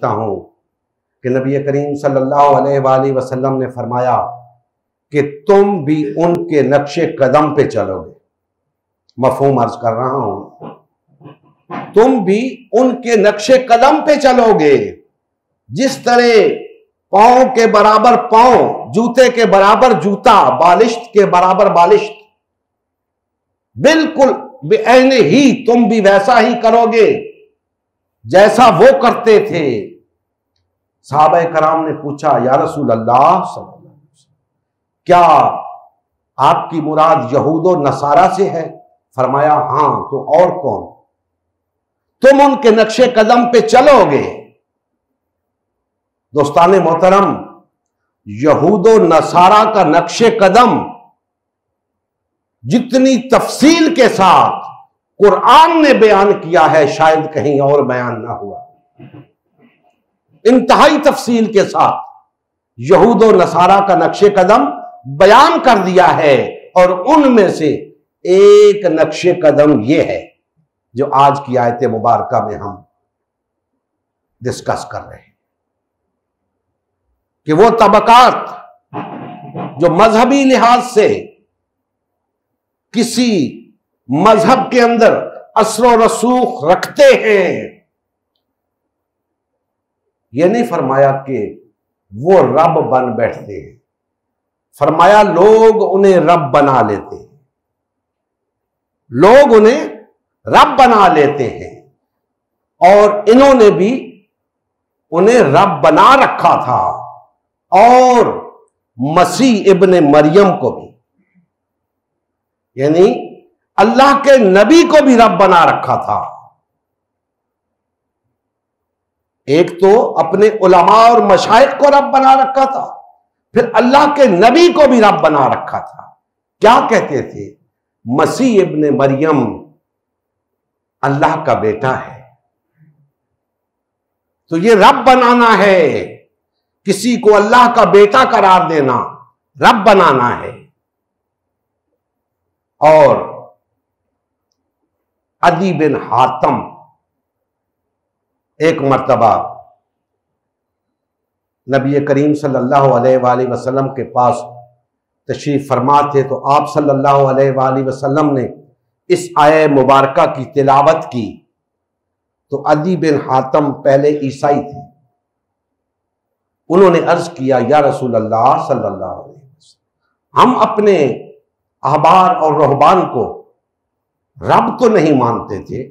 हूं कि नबी करीम सल्लल्लाहु अलैहि वसल्लम ने फरमाया कि तुम भी उनके नक्शे कदम पे चलोगे। मफहूम अर्ज कर रहा हूं, तुम भी उनके नक्शे कदम पे चलोगे। जिस तरह पांव के बराबर पांव, जूते के बराबर जूता, बालिश्त के बराबर बालिश्त, बिल्कुल बेअने ही तुम भी वैसा ही करोगे जैसा वो करते थे। सहाबा कराम ने पूछा, या रसूल अल्लाह, क्या आपकी मुराद यहूद और नसारा से है? फरमाया, हां, तो और कौन? तुम उनके नक्शे कदम पे चलोगे। दोस्ताने मोहतरम, यहूद और नसारा का नक्शे कदम जितनी तफसील के साथ कुरान ने बयान किया है, शायद कहीं और बयान ना हुआ। इंतहाई तफसील के साथ यहूद और नसारा का नक्शे कदम बयान कर दिया है, और उनमें से एक नक्शे कदम यह है जो आज की आयत मुबारका में हम डिस्कस कर रहे हैं, कि वो तबकात जो मजहबी लिहाज से किसी मजहब के अंदर असर व रसूख रखते हैं, यह नहीं फरमाया कि वो रब बन बैठते हैं, फरमाया लोग उन्हें रब बना लेते हैं। लोग उन्हें रब बना लेते हैं, और इन्होंने भी उन्हें रब बना रखा था, और मसीह इब्ने मरियम को भी, यानी अल्लाह के नबी को भी रब बना रखा था। एक तो अपने उलमा और मशाइख को रब बना रखा था, फिर अल्लाह के नबी को भी रब बना रखा था। क्या कहते थे? मसीह इब्ने मरियम अल्लाह का बेटा है। तो ये रब बनाना है, किसी को अल्लाह का बेटा करार देना रब बनाना है। और अदी बिन हातम एक मर्तबा नबी करीम सल्लल्लाहु अलैहि वसल्लम के पास तशरीफ फरमा थे, तो आप सल्लल्लाहु अलैहि वसल्लम ने इस आय मुबारका की तिलावत की। तो अदी बिन हातम पहले ईसाई थे, उन्होंने अर्ज किया, या रसूल अल्लाह सल्लल्लाहु अलैहि वसल्लम, हम अपने अहबार और रहबान को रब तो नहीं मानते थे,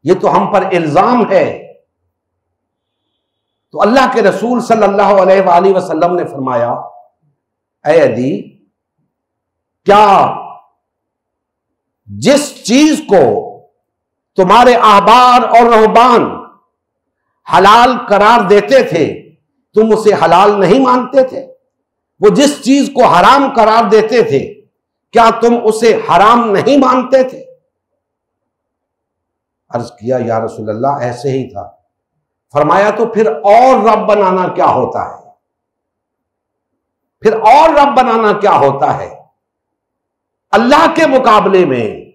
ये तो हम पर इल्जाम है। तो अल्लाह के रसूल सल्लल्लाहु अलैहि वसल्लम ने फरमाया, ऐ अदी, क्या जिस चीज को तुम्हारे अहबार और रहबान हलाल करार देते थे, तुम उसे हलाल नहीं मानते थे? वो जिस चीज को हराम करार देते थे, क्या तुम उसे हराम नहीं मानते थे? अर्ज किया, या रसूल अल्लाह, ऐसे ही था। फरमाया, तो फिर और रब बनाना क्या होता है? फिर और रब बनाना क्या होता है? अल्लाह के मुकाबले में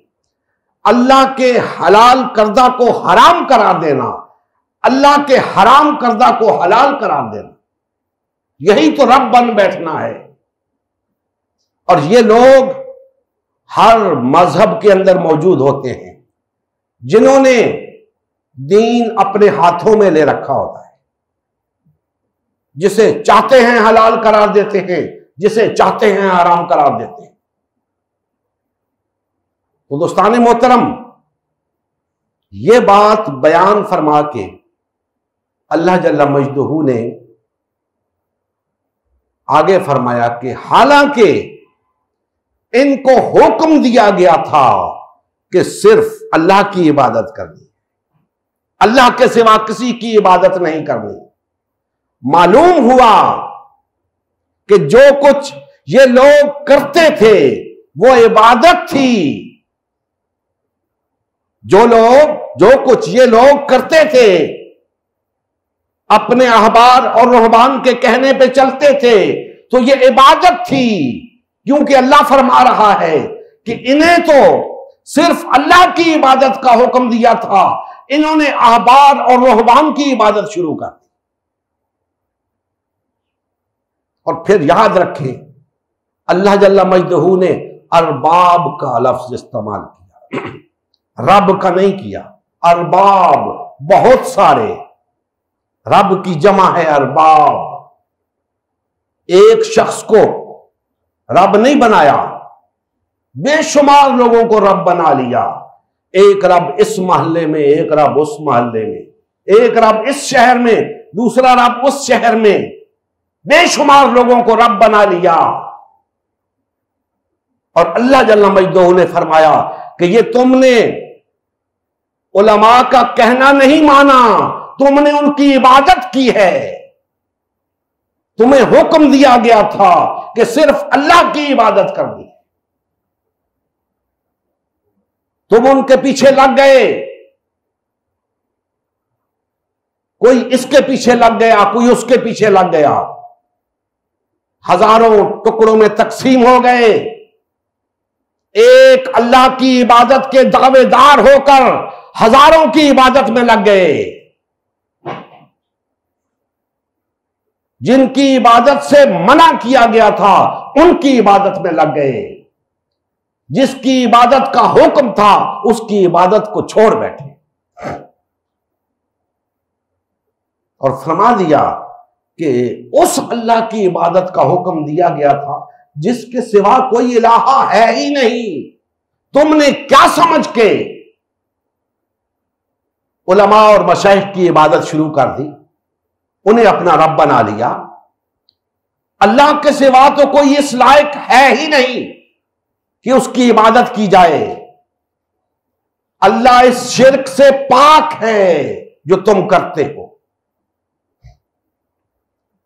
अल्लाह के हलाल करदा को हराम करार देना, अल्लाह के हराम करदा को हलाल करार देना, यही तो रब बन बैठना है। और ये लोग हर मजहब के अंदर मौजूद होते हैं, जिन्होंने दीन अपने हाथों में ले रखा होता है, जिसे चाहते हैं हलाल करार देते हैं, जिसे चाहते हैं हराम करार देते हैं। तो दोस्ताने मोहतरम, ये बात बयान फरमा के अल्लाह जल्ला मजदूहू ने आगे फरमाया कि हालांकि इनको हुक्म दिया गया था कि सिर्फ अल्लाह की इबादत करनी, अल्लाह के सिवा किसी की इबादत नहीं करनी, मालूम हुआ कि जो कुछ ये लोग करते थे वो इबादत थी। जो कुछ ये लोग करते थे, अपने अहबार और रहबान के कहने पे चलते थे, तो ये इबादत थी। क्योंकि अल्लाह फरमा रहा है कि इन्हें तो सिर्फ अल्लाह की इबादत का हुक्म दिया था, इन्होंने अहबार और रहबान की इबादत शुरू कर दी। और फिर याद रखें, अल्लाह जल्ला मजदहू ने अरबाब का लफ्ज इस्तेमाल किया, रब का नहीं किया। अरबाब, बहुत सारे, रब की जमा है अरबाब। एक शख्स को रब नहीं बनाया, बेशुमार लोगों को रब बना लिया। एक रब इस मोहल्ले में, एक रब उस मोहल्ले में, एक रब इस शहर में, दूसरा रब उस शहर में, बेशुमार लोगों को रब बना लिया। और अल्लाह जल्ला मजदूह ने फरमाया कि ये तुमने उलमा का कहना नहीं माना, तुमने उनकी इबादत की है। तुम्हें हुक्म दिया गया था कि सिर्फ अल्लाह की इबादत कर दी, तुम उनके पीछे लग गए। कोई इसके पीछे लग गया, कोई उसके पीछे लग गया, हजारों टुकड़ों में तकसीम हो गए। एक अल्लाह की इबादत के दावेदार होकर हजारों की इबादत में लग गए। जिनकी इबादत से मना किया गया था उनकी इबादत में लग गए। जिसकी इबादत का हुक्म था उसकी इबादत को छोड़ बैठे और फरमा दिया कि उस अल्लाह की इबादत का हुक्म दिया गया था जिसके सिवा कोई इलाहा है ही नहीं। तुमने क्या समझ के उलमा और मशाइख की इबादत शुरू कर दी, उन्हें अपना रब बना लिया। अल्लाह के सिवा तो कोई इस लायक है ही नहीं कि उसकी इबादत की जाए। अल्लाह इस शिर्क से पाक है जो तुम करते हो।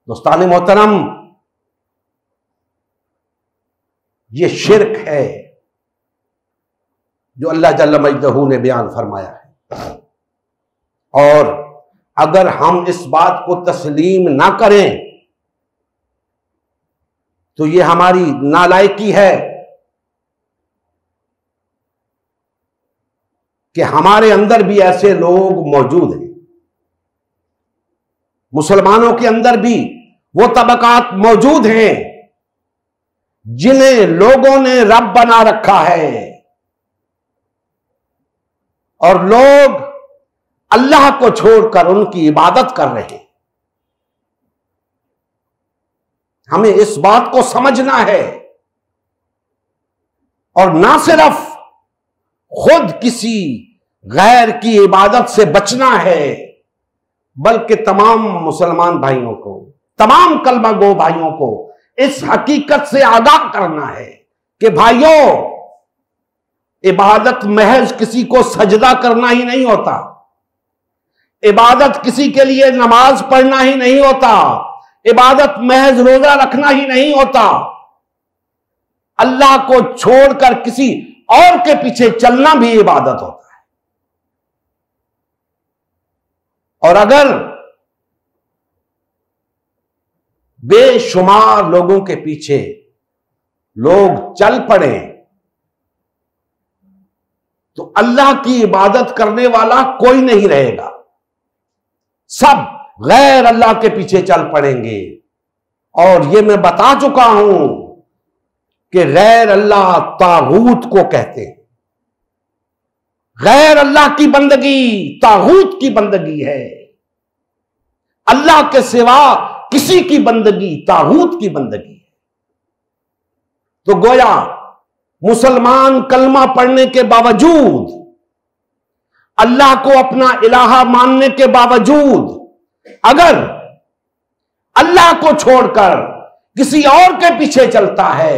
दोस्तान मोहतरम, ये शिर्क है जो अल्लाह जल्ल मजदहू ने बयान फरमाया है। और अगर हम इस बात को तस्लीम ना करें तो ये हमारी नालायकी है कि हमारे अंदर भी ऐसे लोग मौजूद हैं। मुसलमानों के अंदर भी वो तबकात मौजूद हैं जिन्हें लोगों ने रब बना रखा है और लोग अल्लाह को छोड़कर उनकी इबादत कर रहे हैं। हमें इस बात को समझना है और ना सिर्फ खुद किसी गैर की इबादत से बचना है बल्कि तमाम मुसलमान भाइयों को, तमाम कलमा गो भाइयों को इस हकीकत से आगाह करना है कि भाइयों, इबादत महज किसी को सजदा करना ही नहीं होता, इबादत किसी के लिए नमाज पढ़ना ही नहीं होता, इबादत महज रोजा रखना ही नहीं होता। अल्लाह को छोड़कर किसी और के पीछे चलना भी इबादत होता है। और अगर बेशुमार लोगों के पीछे लोग चल पड़े तो अल्लाह की इबादत करने वाला कोई नहीं रहेगा, सब गैर अल्लाह के पीछे चल पड़ेंगे। और यह मैं बता चुका हूं कि गैर अल्लाह तागूत को कहते हैं। गैर अल्लाह की बंदगी तागूत की बंदगी है। अल्लाह के सिवा किसी की बंदगी तागूत की बंदगी है। तो गोया मुसलमान कलमा पढ़ने के बावजूद, अल्लाह को अपना इलाहा मानने के बावजूद अगर अल्लाह को छोड़कर किसी और के पीछे चलता है